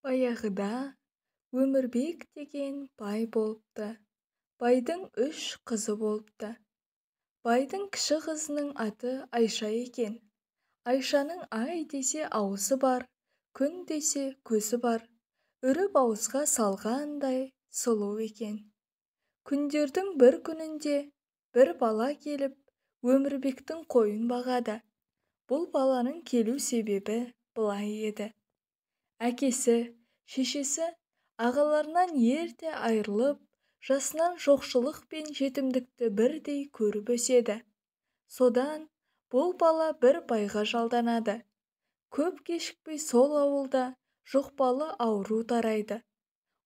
Баяғыда Өмірбек деген бай болыпты. Байдың 3 қызы болыпты. Байдың кіші қызының аты Айша екен. Айшаның ай десе ауызы бар, күн десе көзі бар. Үріп ауызға салғандай сұлу екен. Күндердің бір күнінде бір бала келіп, Өмірбектің қойын бағады. Бұл баланың келу себебі былай еді. Әкесі, шешесі ағаларынан ерте айырылып, жасынан жоқшылық пен жетімдікті бірдей көріп өседі. Содан бұл бала бір байға жалданады. Көп кешікпей сол ауылда жұқпалы ауру тарайды.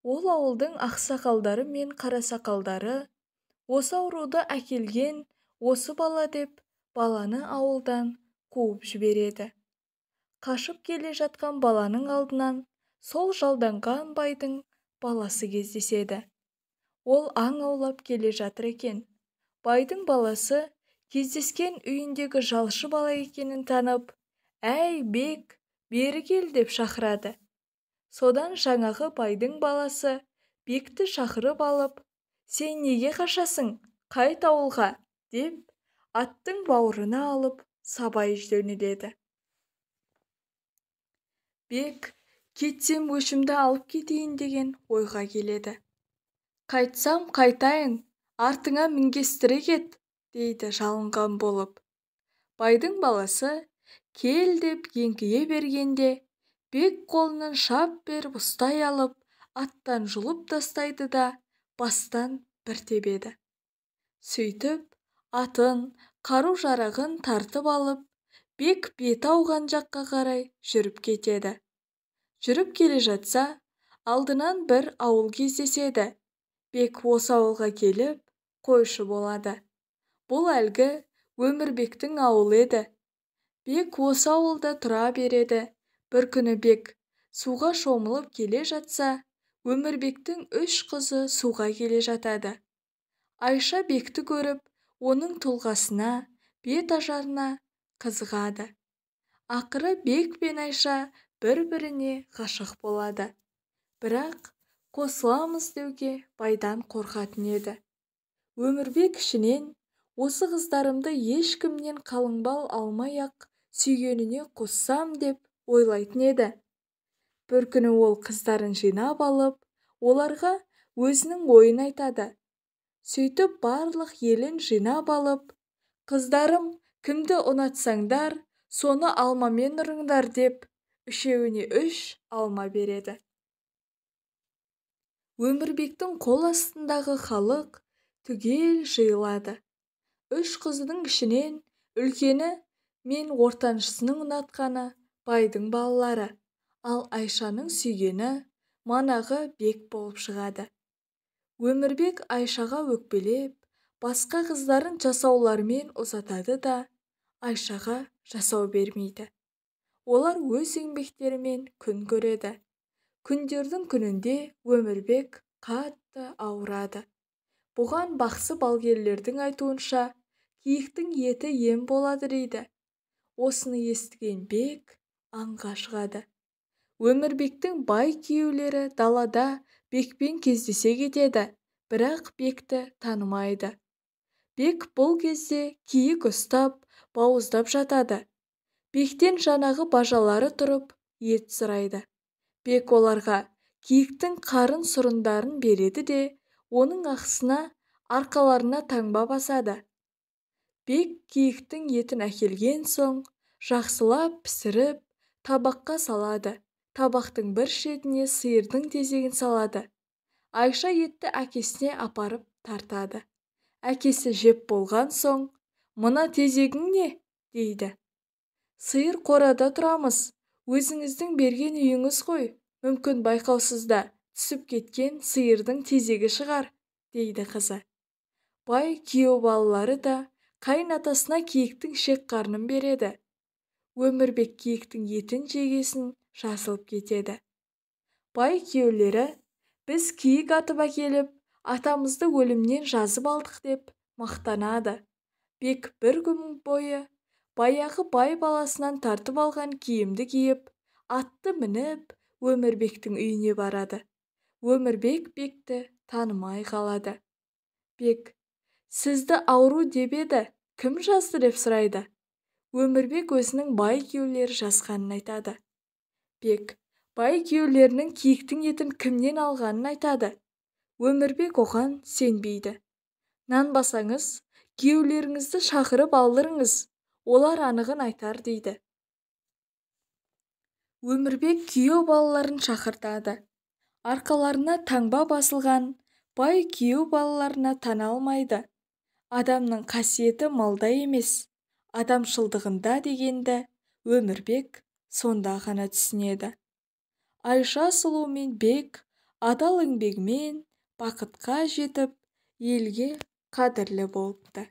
Ол ауылдың ақсақалдары мен қарасақалдары осы ауруды әкелген осы бала деп баланы ауылдан қуып жібереді. Қашып келе жатқан баланың алдынан сол жалданған байдың баласы кездеседі. Ол аң аулап келе жатыр екен. Байдың баласы кездескен үйіндегі жалшы бала екенін танып, «Әй, бек, бері кел» деп шақырады. Содан жаңағы байдың баласы бекті шақырып алып, «Сен неге қашасың? Қайт ауылға» деп аттың бауырына алып сабай жөнеледі. Бек, кетсем өшімді алып кетейін деген ойға келеді. «Қайтсам қайтайын, артыңа мінгестіре кет» дейді жалынған болып. Байдың баласы «Кел» деп еңкейе бергенде, бек қолынан шап беріп ұстай алып, аттан жұлып тастайды да бастан бір тебеді. Сөйтіп, атын, қару-жарағын тартып алып, бек беті ауған жаққа қарай жүріп кетеді. Жүріп келе жатса, алдынан бір ауыл кездеседі. Бек осы ауылға келіп, қойшы болады. Бұл әлгі Өмірбектің ауылы еді. Бек осы ауылда тұра береді. Бір күні бек суға шомылып келе жатса, Өмірбектің 3 қызы суға келе жатады. Айша бекті көріп, оның тұлғасына, бет ажарына қызығады. Ақыры бек пен Айша бір-біріне ғашық болады. Бірақ қосыламыз деуге байдан қорқатын еді. Өмірбек ішінен, осы қыздарымды ешкімнен қалыңбал алмай-ақ сүйгеніне қоссам деп ойлайтын еді. Бір күні ол қыздарын жинап алып, оларға өзінің ойын айтады. Сөйтіп барлық елін жинап алып, «Қыздарым, кімді ұнатсаңдар, соны алмамен ұрыңдар» деп үшеуіне 3 алма береді. Өмірбектің қол астындағы халық түгел жиылады. 3 қыздың ішінен үлкені мен ортаншысының ұнатқаны байдың балалары, ал Айшаның сүйгені манағы бек болып шығады. Өмірбек Айшаға өкпелеп, басқа қыздарын жасаулармен ұзатады да Айшаға жасау бермейді. Олар өз еңбектерімен күн көреді. Күндердің күнінде Өмірбек қатты ауырады. Бұған бақсы балгерлердің айтуынша, киіктің еті ем болады дейді. Осыны естіген бек аңға шығады. Өмірбектің бай күйеулері далада бекпен кездесе кетеді, бірақ бекті танымайды. Бек бұл кезде киік ұстап, бауыздап жатады. Бектен жанағы бажалары тұрып, ет сұрайды. Бек оларға киіктің қарын сұрындарын береді де, оның ақысына арқаларына таңба басады. Бек киіктің етін әкелген соң, жақсылап пісіріп, табаққа салады. Табақтың бір шетіне сиырдың тезегін салады. Айша етті әкесіне апарып тартады. Әкесі жеп болған соң, «Мына тезегің не?» дейді. «Сиыр қорада тұрамыз, өзіңіздің берген үйіңіз ғой, мүмкін байқаусызда түсіп кеткен сиырдың тезегі шығар» дейді қызы. Бай күйеу балалары да қайын-атасына киіктің шек қарнын береді. Өмірбек киіктің етін жегесін жазылып кетеді. Бай күйеулері, «Біз киік атып әкеліп, атамызды өлімнен жазып алдық» деп мақтанады. Бек бір күн бойы баяғы бай баласынан тартып алған киімді киіп, атты мініп, Өмірбектің үйіне барады. Өмірбек Бекті танымай қалады. Бек: «Сізді ауру деп еді, кім жазды?» деп сұрайды. Өмірбек өзінің бай күйеулері жазғанын айтады. Бек: «Бай күйеулерінің киіктің етін кімнен алғанын айтады». Өмірбек оған сенбейді. «Нанбасаңыз, күйеулеріңізді шақырып алдырыңыз, олар анығын айтар» дейді. Өмірбек күйеу балаларын шақыртады. Арқаларына таңба басылған бай күйеу балаларына тана алмайды. Адамның қасиеті малда емес, адамшылдығында дегенді Өмірбек сонда ғана түсінеді. Айша сұлу мен Бек адал еңбегімен бақытқа жетіп, елге қадірлі болыпты.